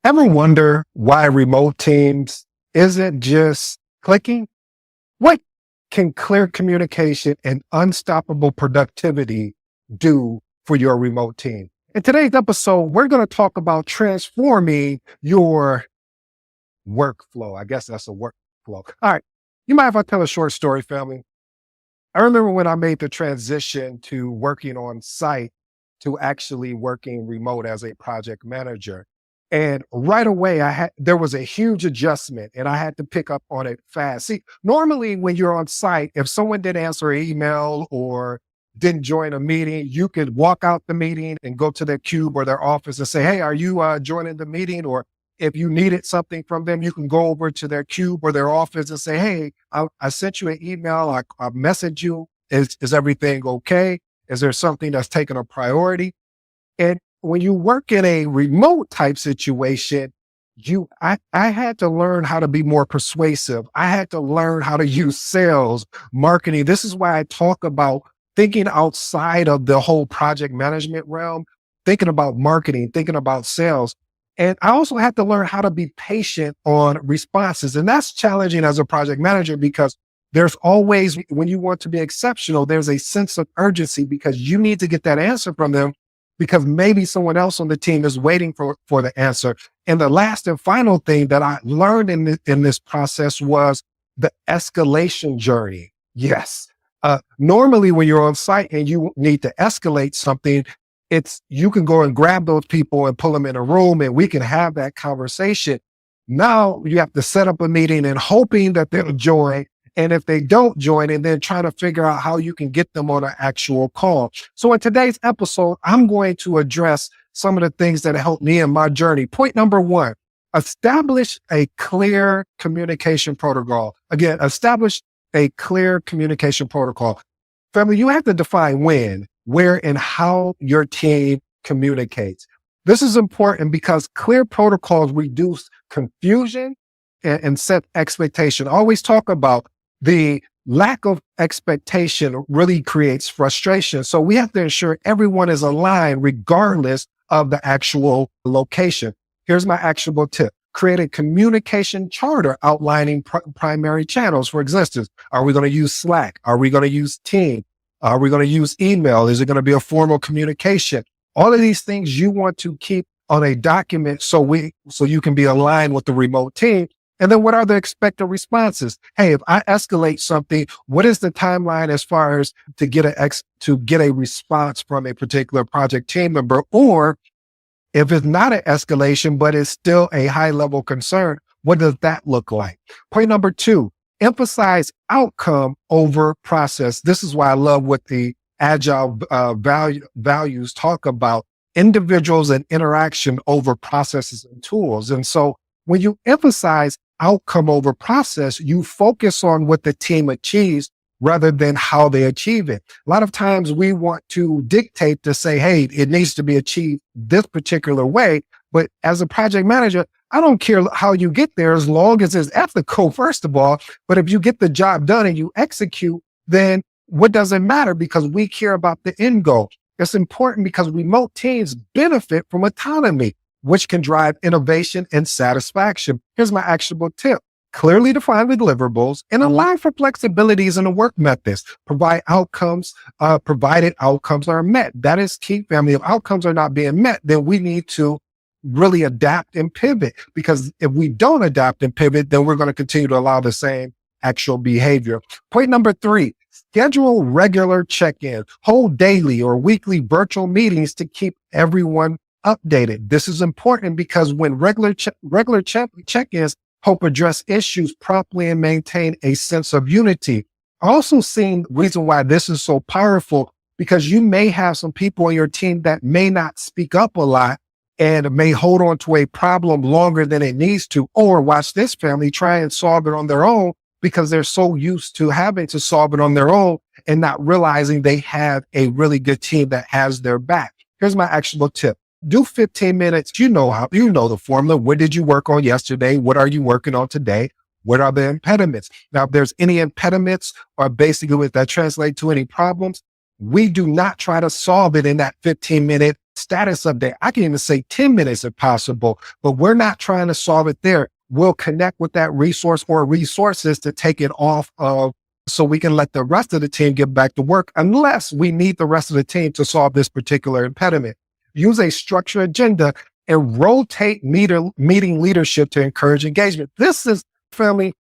Ever wonder why remote teams isn't just clicking? What can clear communication and unstoppable productivity do for your remote team? In today's episode, we're going to talk about transforming your workflow. I guess that's a workflow. All right. You mind if I tell a short story, family? I remember when I made the transition to working on site to actually working remote as a project manager. And right away, there was a huge adjustment and I had to pick up on it fast. See, normally when you're on site, if someone didn't answer an email or didn't join a meeting, you could walk out the meeting and go to their cube or their office and say, "Hey, are you joining the meeting?" Or if you needed something from them, you can go over to their cube or their office and say, "Hey, I sent you an email. I messaged you. Is everything okay? Is there something that's taking a priority?" And when you work in a remote type situation, I had to learn how to be more persuasive. I had to learn how to use sales, marketing. This is why I talk about thinking outside of the whole project management realm, thinking about marketing, thinking about sales. And I also had to learn how to be patient on responses. And that's challenging as a project manager because there's always, when you want to be exceptional, there's a sense of urgency because you need to get that answer from them because maybe someone else on the team is waiting for the answer. And the last and final thing that I learned in this process was the escalation journey. Yes. Normally when you're on site and you need to escalate something, you can go and grab those people and pull them in a room and we can have that conversation. Now you have to set up a meeting and hoping that they'll join. And if they don't join, and then trying to figure out how you can get them on an actual call. So in today's episode, I'm going to address some of the things that helped me in my journey. Point number one, establish a clear communication protocol. Again, establish a clear communication protocol. Family, you have to define when, where, and how your team communicates. This is important because clear protocols reduce confusion and set expectation. I always talk about the lack of expectation really creates frustration. So we have to ensure everyone is aligned regardless of the actual location. Here's my actionable tip. Create a communication charter outlining primary channels for existence. Are we going to use Slack? Are we going to use Team? Are we going to use email? Is it going to be a formal communication? All of these things you want to keep on a document so you can be aligned with the remote team. And then what are the expected responses? Hey, if I escalate something, what is the timeline as far as to get a response from a particular project team member? Or if it's not an escalation, but it's still a high level concern, what does that look like? Point number two, emphasize outcome over process. This is why I love what the Agile values talk about individuals and interaction over processes and tools. And so when you emphasize outcome over process, you focus on what the team achieves rather than how they achieve it. A lot of times we want to dictate to say, hey, it needs to be achieved this particular way. But as a project manager, I don't care how you get there as long as it's ethical, first of all. But if you get the job done and you execute, then what does it matter? Because we care about the end goal. It's important because remote teams benefit from autonomy, which can drive innovation and satisfaction. Here's my actionable tip. Clearly define the deliverables and allow for flexibilities in the work methods. Provide outcomes, provided outcomes are met. That is key, family. If outcomes are not being met, then we need to really adapt and pivot, because if we don't adapt and pivot, then we're going to continue to allow the same actual behavior. Point number three, schedule regular check-ins. Hold daily or weekly virtual meetings to keep everyone updated. This is important because when regular check-ins help address issues promptly and maintain a sense of unity. I also seen the reason why this is so powerful, because you may have some people on your team that may not speak up a lot and may hold on to a problem longer than it needs to, or watch this, family, try and solve it on their own because they're so used to having to solve it on their own and not realizing they have a really good team that has their back. Here's my actionable tip. Do 15 minutes. You know the formula. What did you work on yesterday? What are you working on today? What are the impediments? Now, if there's any impediments or basically if that translate to any problems, we do not try to solve it in that 15-minute status update. I can even say 10 minutes if possible, but we're not trying to solve it there. We'll connect with that resource or resources to take it off of so we can let the rest of the team get back to work unless we need the rest of the team to solve this particular impediment. Use a structured agenda and rotate meeting leadership to encourage engagement. This is, family,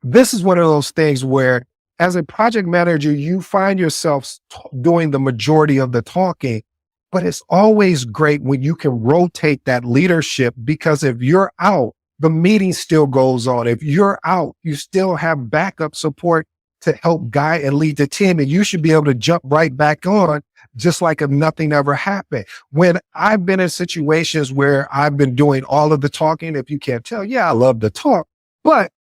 this is one of those things where as a project manager, you find yourself doing the majority of the talking, but it's always great when you can rotate that leadership, because if you're out, the meeting still goes on. If you're out, you still have backup support to help guide and lead the team, and you should be able to jump right back on just like if nothing ever happened. When I've been in situations where I've been doing all of the talking, if you can't tell, yeah, I love to talk, but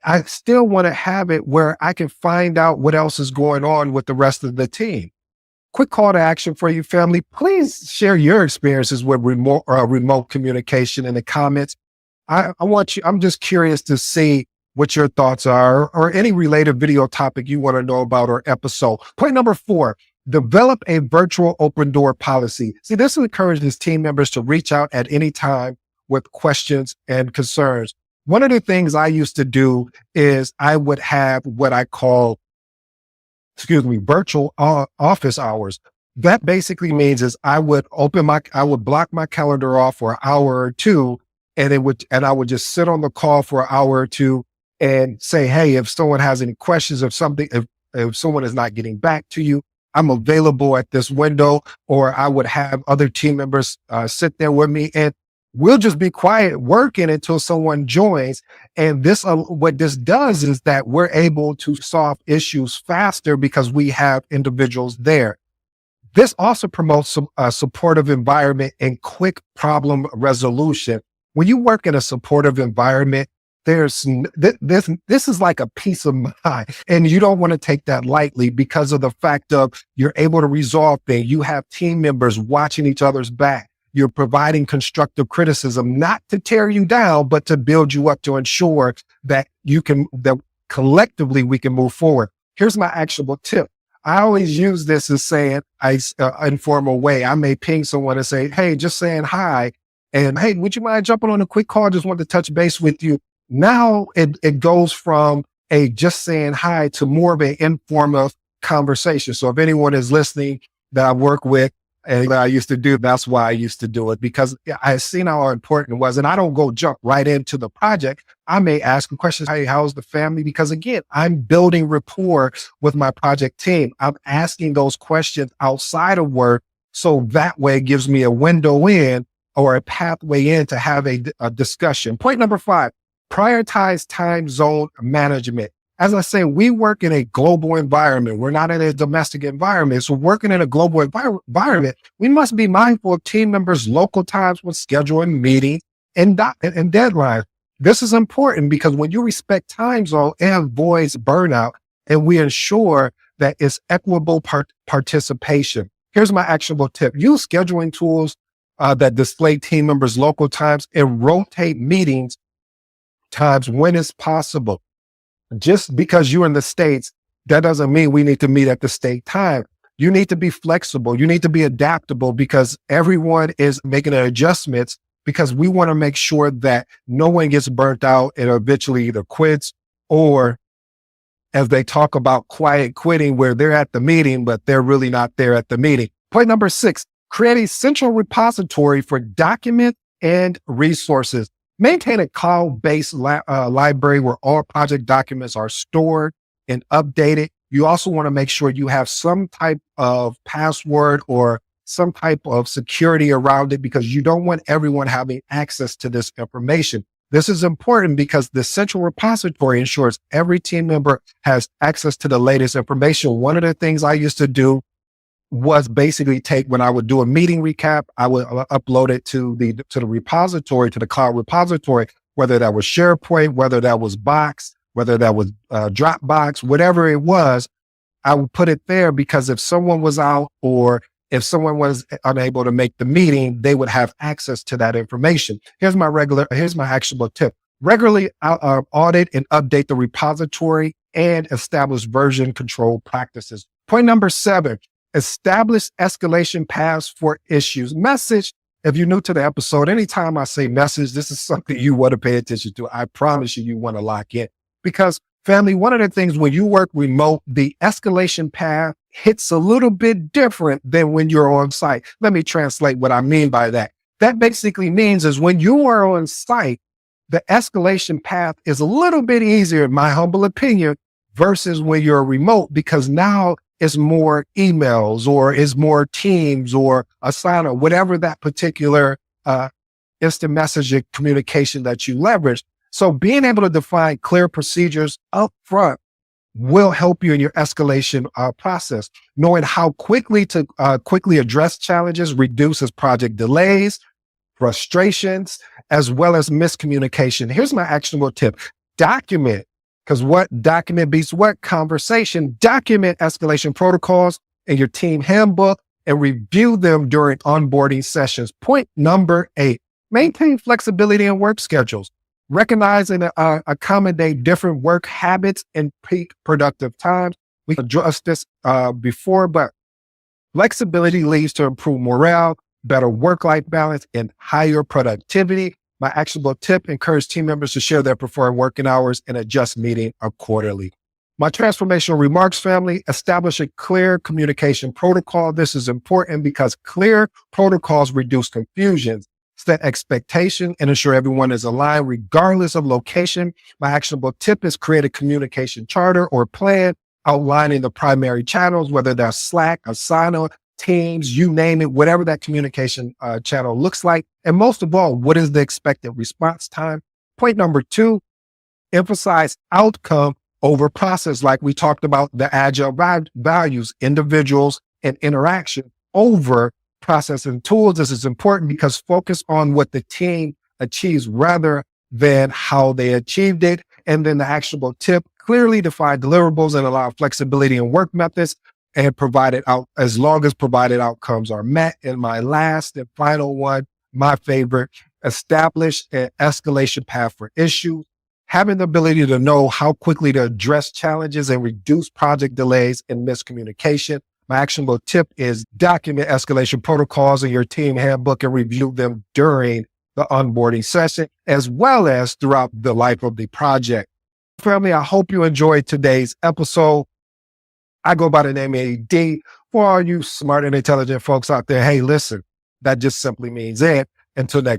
I still want to have it where I can find out what else is going on with the rest of the team. Quick call to action for you, family. Please share your experiences with remote communication in the comments. I'm just curious to see what your thoughts are or any related video topic you want to know about or episode. Point number 4, develop a virtual open door policy. See, this encourages team members to reach out at any time with questions and concerns. One of the things I used to do is I would have what I call, virtual office hours. That basically means is I would block my calendar off for an hour or two, and I would just sit on the call for an hour or two and say, hey, if someone has any questions of something, if someone is not getting back to you, I'm available at this window. Or I would have other team members sit there with me, and we'll just be quiet working until someone joins. And this, what this does is that we're able to solve issues faster because we have individuals there. This also promotes a supportive environment and quick problem resolution. When you work in a supportive environment, this is like a peace of mind, and you don't want to take that lightly because of the fact of you're able to resolve things. You have team members watching each other's back. You're providing criticism, not to tear you down, but to build you up, to ensure that that collectively we can move forward. Here's my actionable tip. I always use this as saying, informal way. I may ping someone and say, hey, just saying hi. And hey, would you mind jumping on a quick call? Just wanted to touch base with you. Now it goes from a just saying hi to more of an informal conversation. So if anyone is listening that I work with and that I used to do, that's why I used to do it, because I seen how important it was. And I don't go jump right into the project. I may ask questions. Hey, how's the family? Because again, I'm building rapport with my project team. I'm asking those questions outside of work. So that way it gives me a window in or a pathway in to have a discussion. Point number 5, prioritize time zone management. As I say, we work in a global environment. We're not in a domestic environment. So working in a global environment, we must be mindful of team members' local times when scheduling meetings and deadlines. This is important because when you respect time zone, it avoids burnout, and we ensure that it's equitable participation. Here's my actionable tip. Use scheduling tools that display team members' local times and rotate meetings times when it's possible. Just because you're in the States, that doesn't mean we need to meet at the state time. You need to be flexible. You need to be adaptable because everyone is making adjustments, because we want to make sure that no one gets burnt out and eventually either quits, or as they talk about quiet quitting, where they're at the meeting, but they're really not there at the meeting. Point number 6, create a central repository for documents and resources. Maintain a cloud-based library where all project documents are stored and updated. You also want to make sure you have some type of password or some type of security around it, because you don't want everyone having access to this information. This is important because the central repository ensures every team member has access to the latest information. One of the things I used to do was basically when I would do a meeting recap, I would upload it to the repository, to the cloud repository, whether that was SharePoint, whether that was Box, whether that was Dropbox, whatever it was, I would put it there, because if someone was out or if someone was unable to make the meeting, they would have access to that information. Here's my actionable tip. Regularly audit and update the repository and establish version control practices. Point number 7, Establish escalation paths for issues. Message, if you're new to the episode, anytime I say message, this is something you want to pay attention to. I promise you want to lock in. Because family, one of the things when you work remote, the escalation path hits a little bit different than when you're on site. Let me translate what I mean by that. That basically means is when you are on site, the escalation path is a little bit easier, in my humble opinion, versus when you're remote, because now it's more emails or is more Teams or Asana, whatever that particular instant messaging communication that you leverage. So being able to define clear procedures up front will help you in your escalation process. Knowing how quickly to quickly address challenges reduces project delays, frustrations, as well as miscommunication. Here's my actionable tip. Document, because what document beats what? Conversation. Document escalation protocols in your team handbook and review them during onboarding sessions. Point number 8, maintain flexibility in work schedules. Recognize and accommodate different work habits and peak productive times. We addressed this before, but flexibility leads to improved morale, better work-life balance, and higher productivity. My actionable tip: encourage team members to share their preferred working hours and adjust meeting accordingly. My transformational remarks, family: establish a clear communication protocol. This is important because clear protocols reduce confusion, set expectation, and ensure everyone is aligned regardless of location. My actionable tip is create a communication charter or plan outlining the primary channels, whether that's Slack, Asana, Teams, you name it, whatever that communication channel looks like. And most of all, what is the expected response time? Point number 2, emphasize outcome over process. Like we talked about the Agile values, individuals and interaction over process and tools. This is important because focus on what the team achieves rather than how they achieved it. And then the actionable tip: clearly define deliverables and allow flexibility in work methods and provided out as long as provided outcomes are met. And my last and final one, my favorite: establish an escalation path for issues. Having the ability to know how quickly to address challenges and reduce project delays and miscommunication. My actionable tip is document escalation protocols in your team handbook and review them during the onboarding session, as well as throughout the life of the project. Family, I hope you enjoyed today's episode. I go by the name AD. For all you smart and intelligent folks out there, hey, listen, that just simply means it. Until next time.